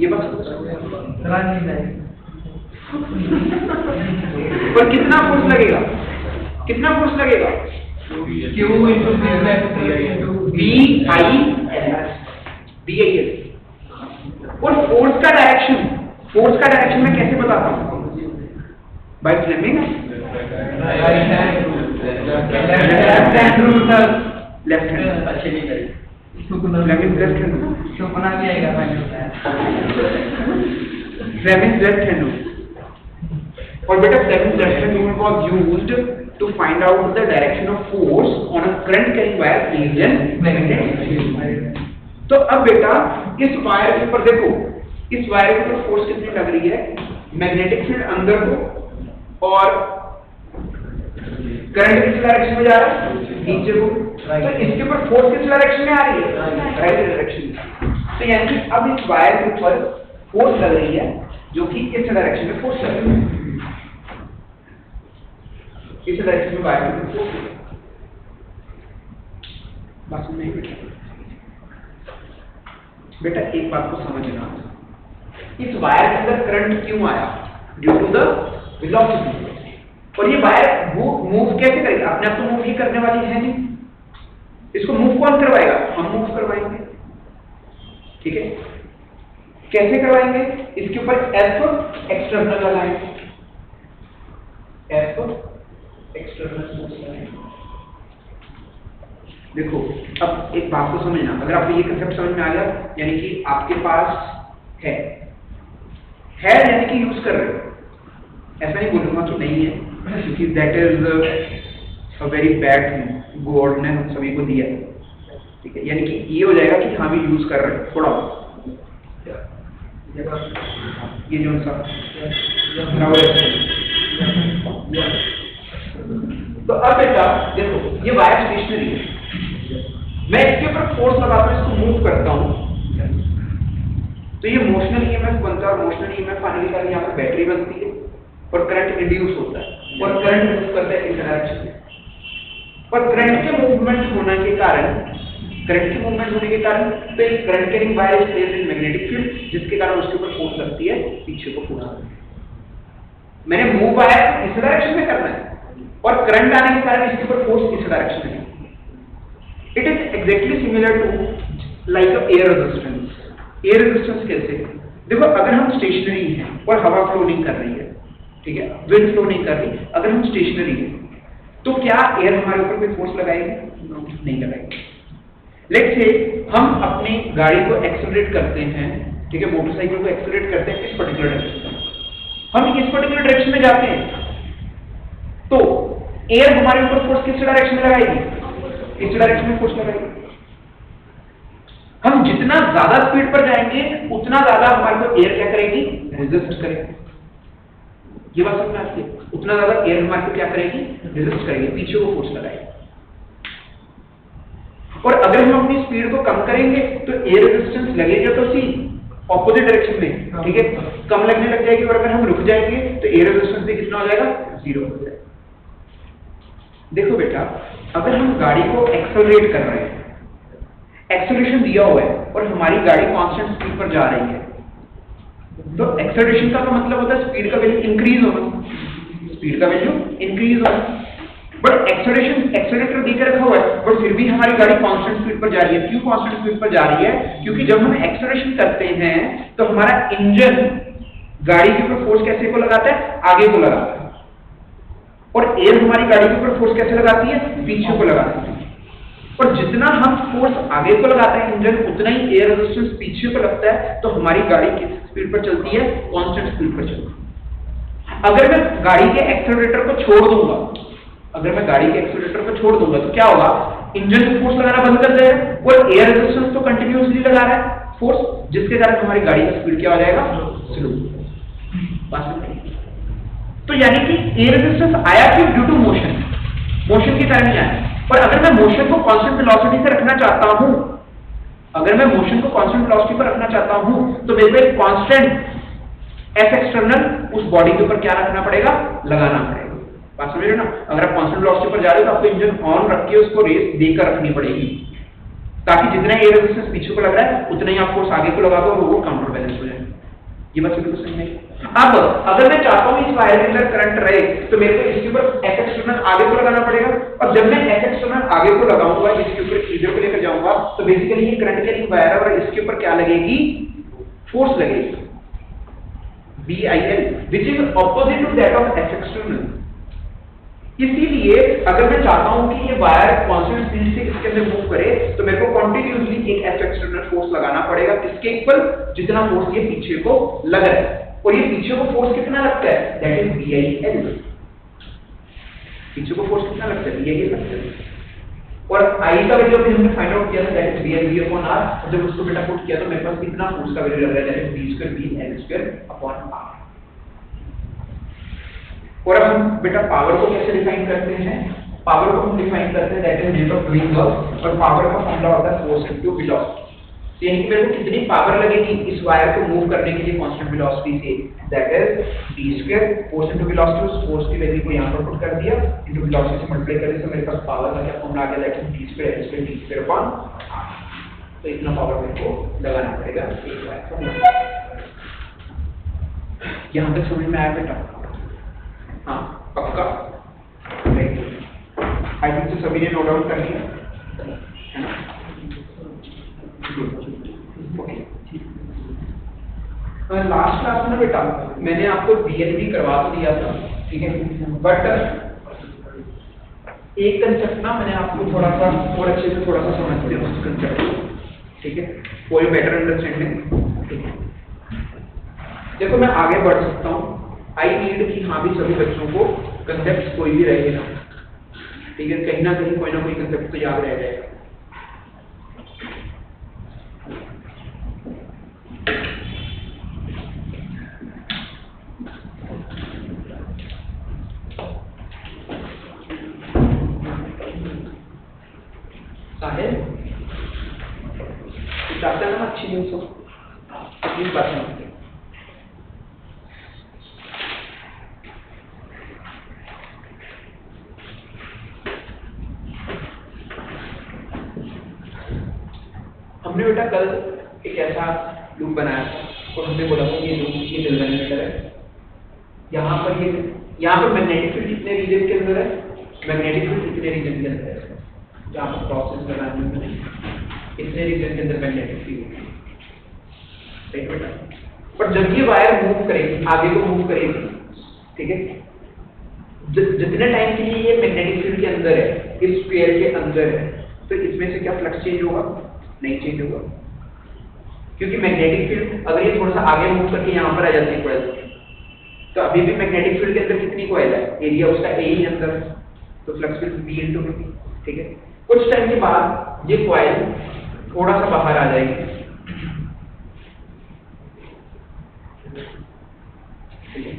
ये बात चला नहीं जाएगी। पर कितना फोर्स लगेगा, कितना फोर्स लगेगा? Q into BIL। और फोर्स का डायरेक्शन मैं कैसे बताता हूँ? By Fleming left hand. अच्छे नहीं करें फ्लेमिंग लेफ्ट हैंड, तो बना भी आएगा फ्लेमिंग लेफ्ट हैंड। और बेटा Fleming left hand rule was used to find out the direction of force on a current carrying wire placed in magnetic field। तो अब बेटा इस वायर के ऊपर देखो, इस वायर के ऊपर फोर्स कितनी लग रही है? मैग्नेटिक फील्ड अंदर को और करंट किस डायरेक्शन में जा रहा है? नीचे को। तो इसके ऊपर फोर्स किस डायरेक्शन में आ रही है? राइट डायरेक्शन में। तो यानी कि अब इस वायर के ऊपर फोर्स लग रही है जो कि इस डायरेक्शन में फोर्स लग रही है, इस डायरेक्शन में वायर में फोर्स है। बस नहीं बेटा एक बात को समझना, इस वायर के अंदर करंट क्यों आया? Due to the velocity. और ये वायर मूव कैसे करेगी? अपने आप तो मूव ही करने वाली है नहीं, इसको मूव कौन करवाएगा? हम मूव करवाएंगे। ठीक है, कैसे करवाएंगे? इसके ऊपर एफ एक्सटर्नल लगाएंगे, एफ एक्सटर्नल फोर्स लगाएंगे। देखो अब एक बात को समझना, अगर आपको ये कंसेप्ट समझ में आ गया, यानी कि आपके पास है यानी कि यूज कर रहे हो, ऐसा नहीं बोलूंगा कि नहीं है, क्योंकि that is a very bad thing God ने हम सभी को दिया। ठीक है, यानी कि ये हो जाएगा कि हाँ भी यूज कर रहे हैं थोड़ा, ये जो सा तो अब बेटा देखो ये वायर स्टेशनरी है, मैं इसके ऊपर फोर्स लगाकर इसको मूव करता हूं तो ये मोशनल ईएमएफ बनता है, और मोशनल ईएमएफ आने के कारण यहाँ पर बैटरी बनती है और करंट इंड्यूस होता है और करंट मूव करता है इस डायरेक्शन में। और करंट के मूवमेंट होने के कारण तो एक current carrying wire is placed in magnetic field, जिसके कारण उसके ऊपर फोर्स लगती है, पीछे को फोर्स। मैंने मूव वायर इस डायरेक्शन में करना है और करंट आने के कारण इसके ऊपर फोर्स इस डायरेक्शन में। It is exactly similar to like a air resistance. Air resistance कैसे? देखो अगर हम स्टेशनरी हैं और हवा फ्लो नहीं कर रही है, ठीक है, विंड फ्लो नहीं कर रही, अगर हम स्टेशनरी हैं तो क्या एयर हमारे ऊपर कोई फोर्स लगाएगी? नहीं लगाएगी। लेट्स से हम अपनी गाड़ी को एक्सेलरेट करते हैं, ठीक है, मोटरसाइकिल को एक्सेलरेट करते हैं इस पर्टिकुलर डायरेक्शन में, हम इस पर्टिकुलर डायरेक्शन में जाते हैं तो एयर हमारे ऊपर फोर्स किस डायरेक्शन में लगाएगी? इस डायरेक्शन में फोर्स लगाएगी। हम जितना ज्यादा स्पीड पर जाएंगे उतना ज्यादा हमारे को एयर क्या करेगी? रेजिस्ट करेगी। ये बात समझ में आती है? उतना ज्यादा एयर हमारे को क्या करेगी? रेजिस्ट करेगी, पीछे को फोर्स लगाएगी। और अगर हम अपनी स्पीड को कम करेंगे तो एयर रेजिस्टेंस लगेगा तो सी ऑपोजिट डायरेक्शन में, ठीक है, कम लगने लग जाएगी। और अगर हम रुक जाएंगे तो एयर रेजिस्टेंस भी कितना हो जाएगा? 0 हो जाएगा। देखो बेटा अगर हम गाड़ी को एक्सेलरेट कर रहे हैं, एक्सेलरेशन दिया हुआ है और हमारी गाड़ी कांस्टेंट स्पीड पर जा रही है, तो एक्सेलरेशन का मतलब होता है स्पीड का वैल्यू इंक्रीज होना, स्पीड का वैल्यू इंक्रीज होना। बट एक्सेलरेटर देकर रखा हुआ है बट फिर भी हमारी गाड़ी कांस्टेंट स्पीड पर जा रही है। क्यों कांस्टेंट स्पीड पर जा रही है? क्योंकि जब हम एक्सेलरेशन करते हैं तो हमारा इंजन गाड़ी के ऊपर फोर्स कैसे को लगाता है? आगे को लगाता है। और एयर हमारी गाड़ी के ऊपर फोर्स कैसे लगाती है? पीछे को लगाती है। और जितना हम फोर्स आगे को लगाते हैं इंजन, उतना ही एयर रेजिस्टेंस पीछे को लगता है, तो हमारी गाड़ी किस स्पीड पर चलती है? कांस्टेंट स्पीड पर चलती है। अगर मैं गाड़ी के एक्सेलरेटर को छोड़ दूंगा, तो क्या होगा? इंजन को फोर्स लगाना बंद कर देगा और एयर रेजिस्टेंस तो कंटिन्यूअसली लगा रहा है फोर्स, जिसके कारण हमारी गाड़ी का स्पीड क्या हो जाएगा? स्लो। तो यानी कि एयर रेजिस्टेंस आया क्यों? ड्यू टू मोशन के कारण ही आया। पर अगर मैं मोशन को कांस्टेंट वेलोसिटी से रखना चाहता हूं, तो मेरे को एक कांस्टेंट एफ एक्सटर्नल उस बॉडी के ऊपर क्या रखना पड़ेगा? लगाना पड़ेगा। बात समझ रहे हो ना? अगर आप कांस्टेंट वेलोसिटी पर जा रहे हो तो आपको इंजन ऑन रख के उसको रेस देकर रखनी पड़ेगी, ताकि जितना एयर रेजिस्टेंस पीछे को लग रहा है उतना ही आप फोर्स आगे को लगा दो और वो काउंटर बैलेंस हो जाए। ये बात सभी को समझ में आई? अब अगर मैं चाहता हूँ इस वायर के अंदर करंट रहे तो मेरे को इसके ऊपर एफ एक्सटर्नल आगे को लगाना पड़ेगा, और जब मैं एफ एक्सटर्नल आगे को लगाऊंगा, इसके ऊपर इधर को लेकर जाऊंगा, तो बेसिकली ये करंट कैरिंग वायर है और इसके ऊपर क्या लगेगी, फोर्स लगेगी BIL, which is opposite to that of F external। इसीलिए अगर मैं चाहता हूं कि ये वायर कांस्टेंट स्पीड से इसके अंदर मूव करे तो मेरे को कंटिन्यूअसली एक F एक्सटर्नल फोर्स लगाना पड़ेगा, किसके इक्वल, जितना फोर्स ये पीछे को लग रहा है, और ये पीछे को फोर्स कितना लगता है, दैट इज BIL। पीछे को फोर्स कितना लगता है, BIL लगता है। और I का वैल्यू भी हमने फाइंड आउट किया था, दैट इज BIL/R। जब उसको बेटा पुट किया तो मेरे पास कितना फोर्स का वैल्यू लग रहा है, दैट इज B²BL²/R। और अब हम बेटा पावर को कैसे डिफाइन करते हैं, पावर को हम डिफाइन करते हैं that is rate of doing work, और पावर का फॉर्मूला होता है फोर्स इनटू वेलोसिटी। यानी कि मेरे को कितनी पावर लगेगी इस वायर को मूव करने के लिए कांस्टेंट वेलोसिटी से, that is d² force into velocity. उस फोर्स की वैल्यू को यहां पर पुट कर दिया, इनटू वेलोसिटी से मल्टीप्लाई करने से मेरे पास पावर का क्या फॉर्मूला आ गया, दैट इज d²L²d²/r। तो इतना पावर मेरे को लगाना पड़ेगा एक वायर को। यहां तक समझ में आया बेटा? हाँ पक्का? आई थिंक तो सभी ने नोट डाउन कर लिया है ना? लास्ट क्लास में बेटा मैंने आपको DNV करवा तो दिया था, ठीक है, बट एक कंसेप्ट ना मैंने आपको थोड़ा सा और अच्छे से थोड़ा सा समझते हैं उस कंसेप्ट को, ठीक है, फॉर योर बेटर अंडरस्टैंडिंग। देखो मैं आगे बढ़ सकता हूँ, आई नीड कि हाँ भी सभी बच्चों को कंसेप्ट कोई भी रहे ना, ठीक है, कहीं ना कहीं कोई ना कोई कंसेप्ट तो याद रह जाएगा। साहिल चाहते हैं ना अच्छी न्यूज़ हो, अपनी बात सुनते हैं। हमने बेटा कल एक ऐसा लूप बनाया था और हमने बोला था ये लूप ये डिनोमिनेटर है, यहाँ पर मैग्नेटिक फील्ड कितने रीजन के अंदर है, मैग्नेटिक फील्ड कितने रीजन के अंदर है, जहाँ पर प्रोसेस लगाने में कितने रीजन के अंदर मैग्नेटिक फील्ड है, राइट बेटा। पर जब ये वायर मूव करेगी, आगे को मूव करेगी, ठीक है, जितने टाइम के लिए ये मैग्नेटिक फील्ड के अंदर है, इस स्फीयर के अंदर है, तो इसमें से क्या फ्लक्स चेंज होगा, नहीं चेंज होगा, क्योंकि मैग्नेटिक फील्ड अगर ये थोड़ा सा आगे मूव करके यहाँ पर आ जाती है कॉइल, तो अभी भी मैग्नेटिक फील्ड के अंदर कितनी कॉइल है, एरिया उसका A ही अंदर, तो flux will be into B, ठीक है। कुछ टाइम के बाद ये कॉइल थोड़ा सा बाहर आ जाएगी, ठीक है,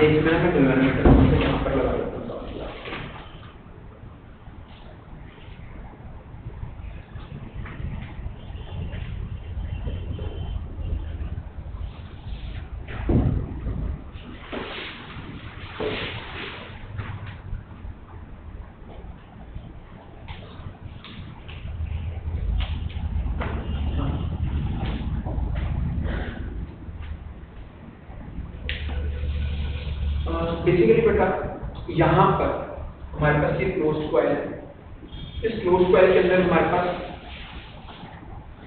इसमें मैं डिनोमिनेटर यहाँ पर लगा देता हूँ। बेसिकली बेटा यहाँ पर हमारे पास ये क्लोज्ड कॉइल है, इस क्लोज्ड कॉइल के अंदर हमारे पास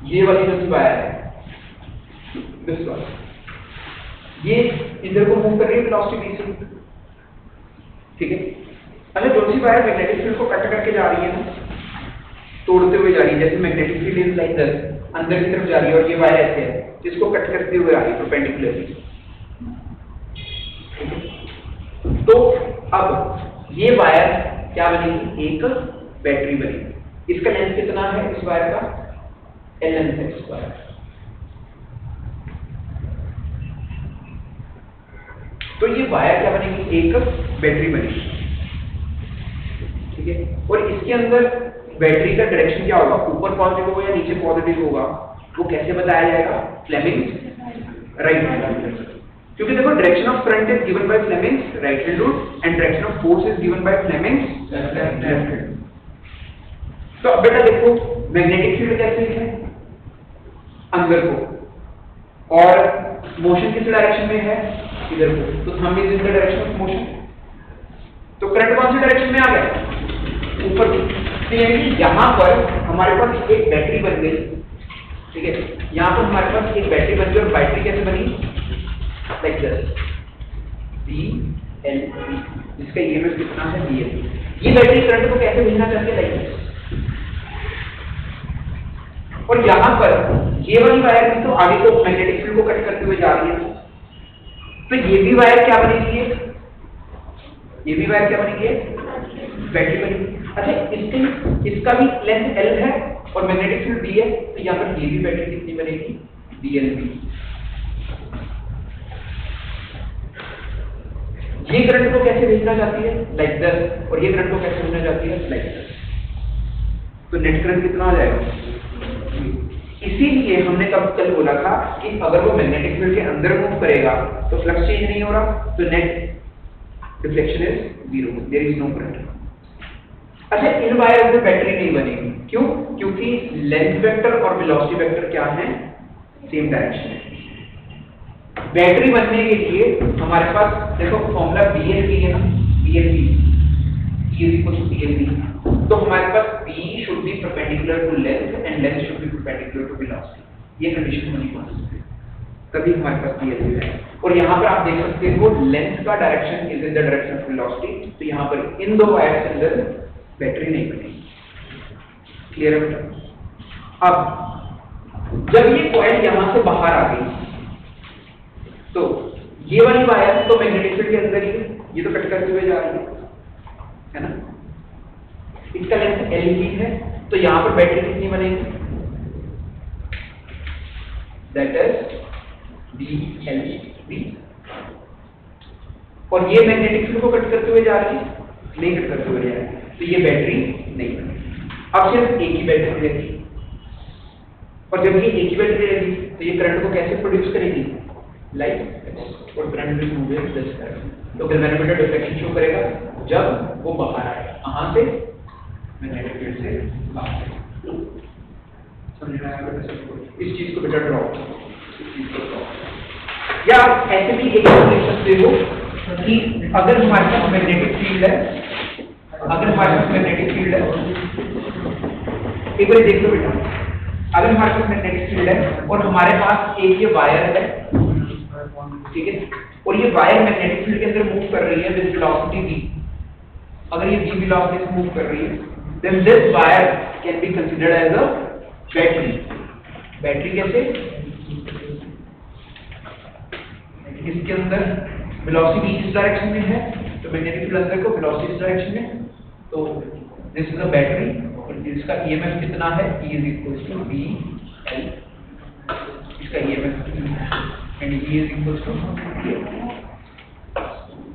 ये वाली जो वायर है, दिस वाला, ये इधर को मूव कर रही है वेलोसिटी v से, ठीक है। अगर जो सी वायर मैग्नेटिक फील्ड को कट करके जा रही है ना, तोड़ते हुए जा रही है, जैसे magnetic field is like this, अंदर की तरफ जा रही है, और ये वायर ऐसे है जिसको कट करते हुए आ रही है परपेंडिकुलरली, ठीक है। तो अब ये वायर क्या बनेगी, एक बैटरी बनेगी। इसका लेंथ कितना है इस वायर का, L लेंथ है इस वायर। तो ये वायर क्या बनेगी, एक बैटरी बनेगी, ठीक है। और इसके अंदर बैटरी का डायरेक्शन क्या होगा, ऊपर पॉजिटिव होगा या नीचे पॉजिटिव होगा, वो कैसे बताया जाएगा, फ्लेमिंग राइट, क्योंकि देखो direction of current is given by Fleming's right hand rule and direction of force is given by Fleming's left hand. तो अब बेटा देखो मैग्नेटिक फील्ड कैसे है अंदर को और मोशन किस डायरेक्शन में है इधर को, तो thumb is in the direction of motion. तो करंट कौन सी डायरेक्शन में आ गया ऊपर की। तो यानी यहाँ पर हमारे पास एक बैटरी बन गई, ठीक है, यहाँ पर हमारे पास एक बैटरी बन गई और बैटरी कैसे बनी लाइक दिस BLV, जिसका ईएमएफ कितना है BL। ये बैटरी करंट को कैसे भेजना चाहती है लाइक दिस, और यहाँ पर ये वाली वायर भी तो आगे को मैग्नेटिक फील्ड को कट करते हुए जा रही है, तो ये भी वायर क्या बनेगी, ये भी वायर क्या बनेगी बैटरी बनेगी। अच्छा इसका भी लेंथ L है और मैग्नेटिक फील्ड B है, तो यहाँ पर ये भी बैटरी कितनी बनेगी BLV। ये करंट को कैसे भेजना चाहती है लाइक दिस, और ये करंट को कैसे भेजना चाहती है लाइक दिस, तो नेट करंट कितना आ जाएगा। इसीलिए हमने कल बोला था कि अगर वो मैग्नेटिक फील्ड के अंदर मूव करेगा तो फ्लक्स चेंज नहीं हो रहा, तो net deflection is 0, there is no current. अच्छा इन वायर में बैटरी नहीं बनेगी, क्यों, क्योंकि लेंथ वेक्टर और वेलोसिटी वेक्टर क्या है सेम डायरेक्शन है। बैटरी बनने के लिए हमारे पास देखो फॉर्मूला BLV है ना, BLV BLV, तो हमारे पास B should be perpendicular to length and length should be perpendicular to velocity, ये कंडीशन होनी चाहिए तभी हमारे पास BLV है। और यहाँ पर आप देख सकते हो लेंथ का direction is in the direction of velocity, तो यहाँ पर इन दो वायर के अंदर बैटरी नहीं बनेगी। क्लियर है। अब जब ये कॉइल यहाँ से बाहर आ गई तो ये वाली वायर तो मैग्नेटिक फील्ड के अंदर ही, ये तो कट करते हुए जा रही है ना, इसका लेंथ LV है, तो यहाँ पर बैटरी कितनी बनेगी दैट इज BLV, और ये मैग्नेटिक फील्ड को कट करते हुए जा रही है, नहीं कट करते हुए जा रही है, तो ये बैटरी नहीं बनेगी। अब सिर्फ एक ही बैटरी रहेगी, और जब ये एक ही बैटरी रहेगी तो ये करंट को कैसे प्रोड्यूस करेगी लाइक, और current will move in this direction. तो गैल्वेनोमीटर डिफ्लेक्शन शो करेगा जब वो बाहर आएगा, कहां से मैग्नेटिक फील्ड से बाहर। समझ में आया बेटा सबको, इस चीज को बेटा ड्रॉ, इस चीज को ड्रॉ, या आप ऐसे भी एक लिख सकते हो कि अगर हमारे पास मैग्नेटिक फील्ड है, अगर हमारे पास मैग्नेटिक फील्ड है, एक बार देख लो बेटा, अगर हमारे पास मैग्नेटिक फील्ड है और हमारे पास एक ये वायर है, ठीक है, और ये वायर मैग्नेटिक फील्ड के अंदर मूव कर रही है विद वेलोसिटी v, अगर ये v वेलोसिटी से मूव कर रही है, then this wire can be considered as a battery। Battery कैसे, इसके अंदर वेलोसिटी इस डायरेक्शन में है, तो मैग्नेटिक फील्ड अंदर को वेलोसिटी इस डायरेक्शन में, तो दिस इज अ बैटरी, और इसका ईएमएफ कितना है E is equals to BL, इसका EMF and E is equals to,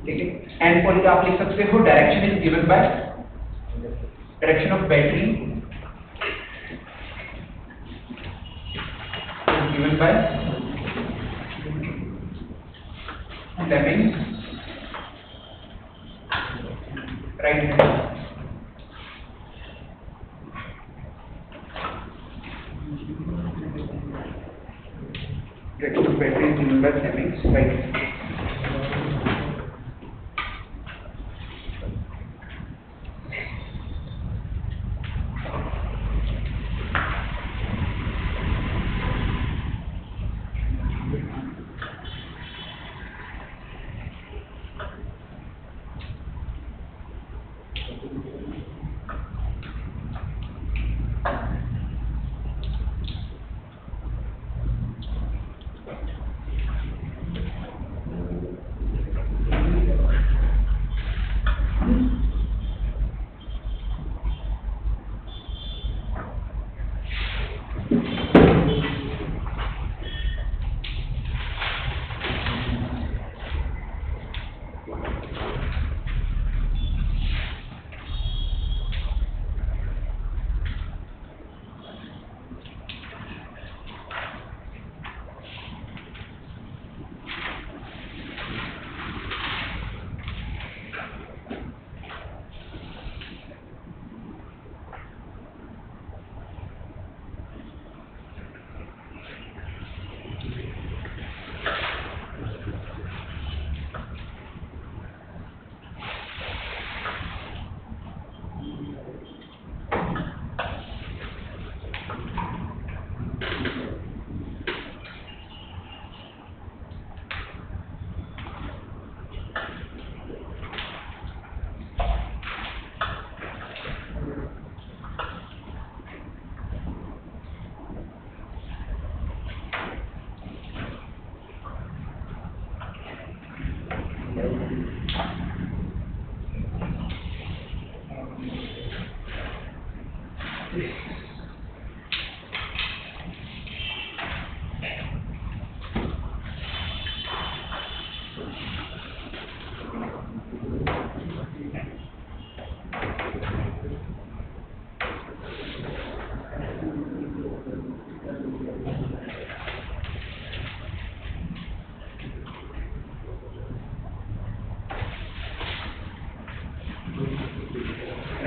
ठीक है, एंड पॉइंट आप लिख सकते हो direction is given by direction of battery is given by Fleming's right hand। Direction of battery is given by Fleming's right hand।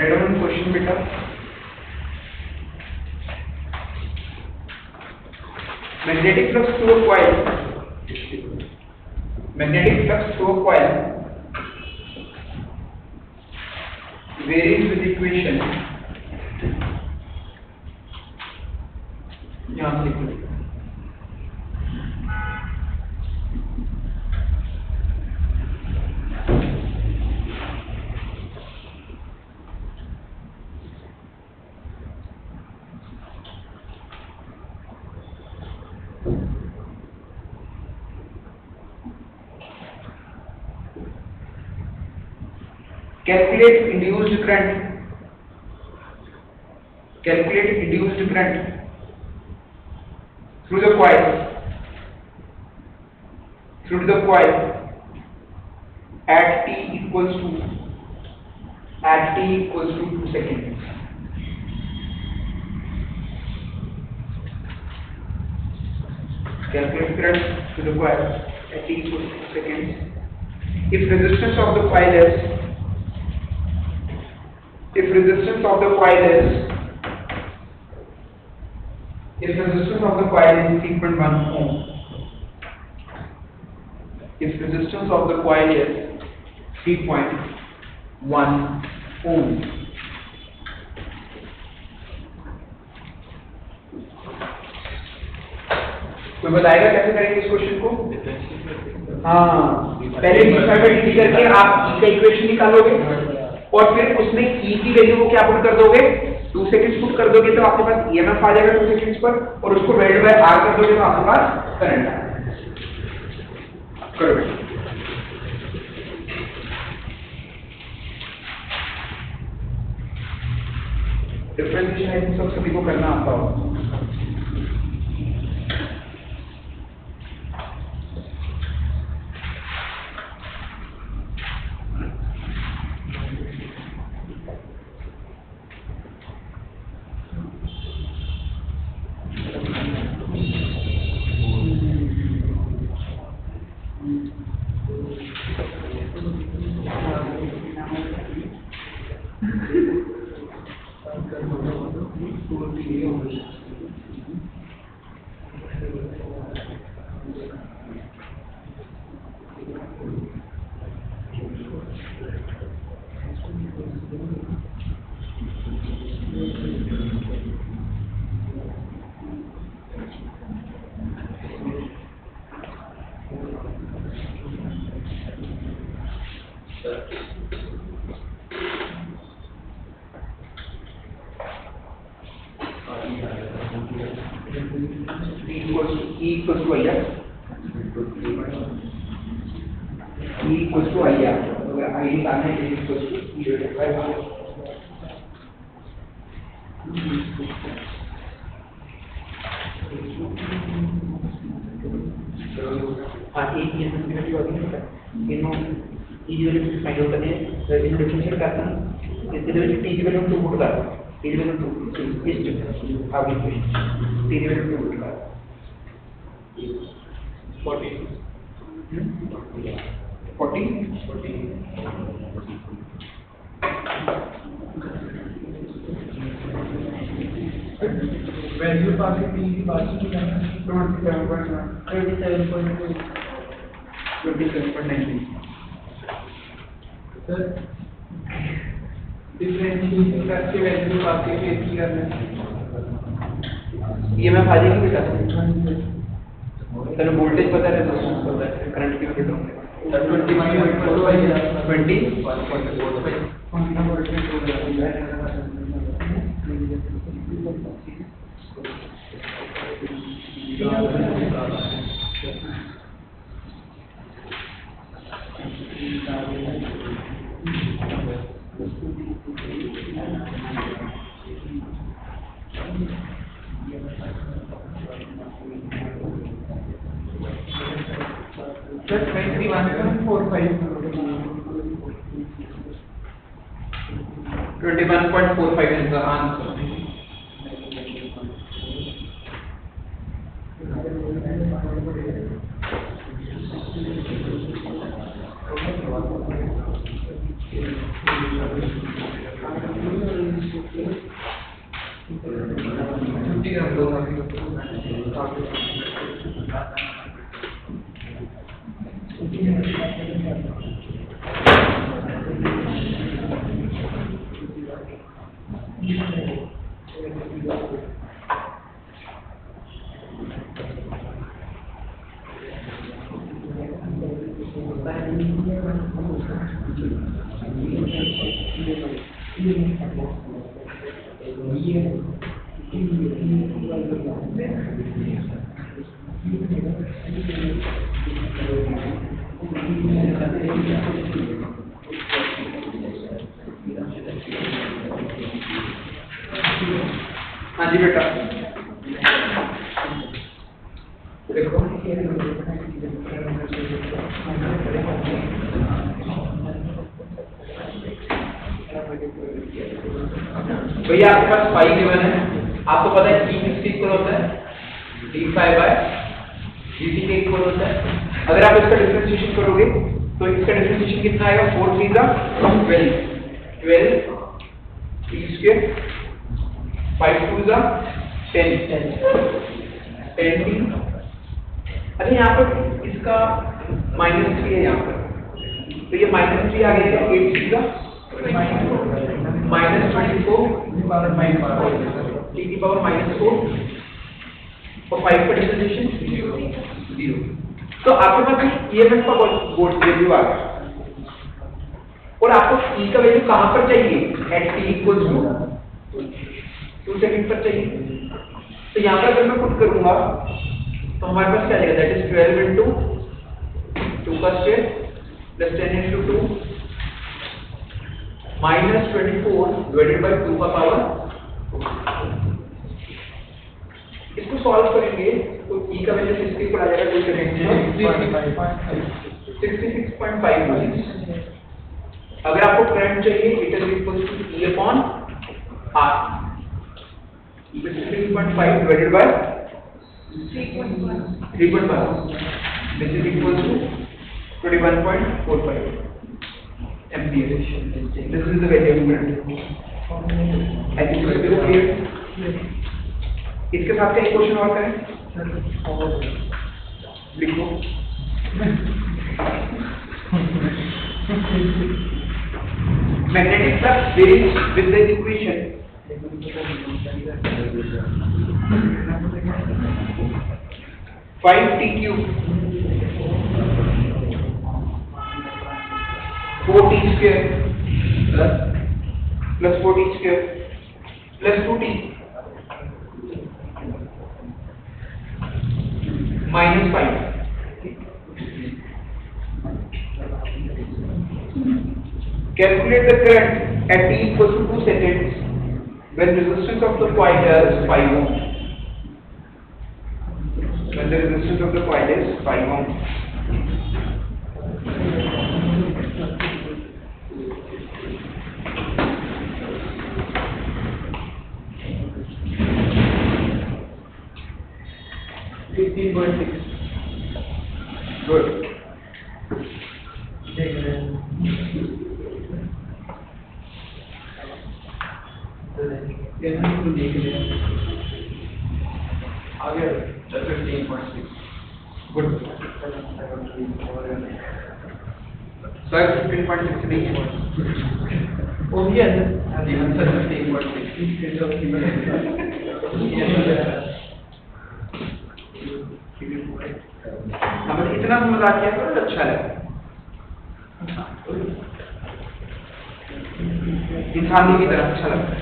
Write down question beta. Magnetic flux through a coil. Magnetic flux through a coil varies with equation. यहाँ से लिखो. Calculate induced current. Calculate induced current through the coil. Through the coil at t equals to 2 seconds. Calculate current through the coil at t equals to 2 seconds. If resistance of the coil is 3.1 ohm. If resistance of the coil is 3.1 ohm. कोई बताएगा कैसे करेंगे इस question को? हाँ, पहले D करके आप ई का इक्वेशन निकालोगे और फिर उसमें ई की वैल्यू को क्या पुट कर दोगे, 2 सेकंड्स पुट कर दोगे तो आपके पास ईएमएफ आ जाएगा 2 सेकंड्स पर, और उसको डिवाइडेड बाय आर कर दोगे तो आपके पास करंट आ जाएगा. करो बेटा. डिफरेंशिएशन सब सभी को करना आता हो. equals to IR. E equals to IR. अगर I निकालना है E equals to E divided by R. हाँ, एक ये इन्फिनिटी वाली है. इन्हों E की वैल्यू फाइंड आउट करनी है. तो इन्हों डिफरेंशिएट करना है. इसके लिए T की वैल्यू 2 पुट कर. T की वैल्यू 2 इस डिफरेंस आगे T की वैल्यू 2 पुट कर 40. वैल्यू पाके P की बात की जाना 27.19. सर डिफरेंशिएशन करके वैल्यू पाके फिर की करना ये मैं फाजी की बता दूं. चलो वोल्टेज पता है, रेजिस्टेंस पता है, करंट की वैल्यू 21.45. 21.45 is the answer. हाँ जी बेटा देखो भैया आपके पास फाई गिवन है, आपको पता है E किसके इक्वल होता है, d फाई बाय dt के इक्वल होता है। अगर आप इसका डिफरेंशिएशन करोगे तो इसका डिफरेंशिएशन कितना आएगा, 4 3 का 12 t स्क्वायर 5 2 का 10 t। अरे यहाँ पर इसका -3 है यहाँ पर, तो ये -3 आ गया 8 3 का -24 t की पावर -4 और 5 का डिफरेंशिएशन 0। तो आपके पास EMF का वोल्ट वैल्यू आ गया और आपको E का वैल्यू कहाँ पर चाहिए, at t equal to 2 second पर चाहिए। तो यहाँ पर अगर मैं पुट करूंगा तो हमारे पास क्या आएगा, दैट इज 12 into 2 का square plus 10 into 2 minus 24 divided by 2 का पावर। इसको सॉल्व करेंगे तो E का वैल्यू 60 पर आ जाएगा, 2 सेकंड 66.5 वोल्ट। अगर आपको करंट चाहिए it is equal to E upon R, 66.5 divided by 3.1 this is equal to 21.45 ampere. This is the value of current. I think it is clear. इसके साथ का एक क्वेश्चन और करें, लिखो magnetic flux varies with the equation 5t cube 4t square plus 4t square plus 2t minus 5. Calculate the current at t equals to 2 seconds when resistance of the coil is 5 ohm. When the resistance of the coil is 5 ohm. Good. आगे 15.6 good sir 15.6 नहीं है वो भी है जी answer 15.6 हमें इतना समझ आ गया तो अच्छा लगा, इंसानों की तरह अच्छा लगता है।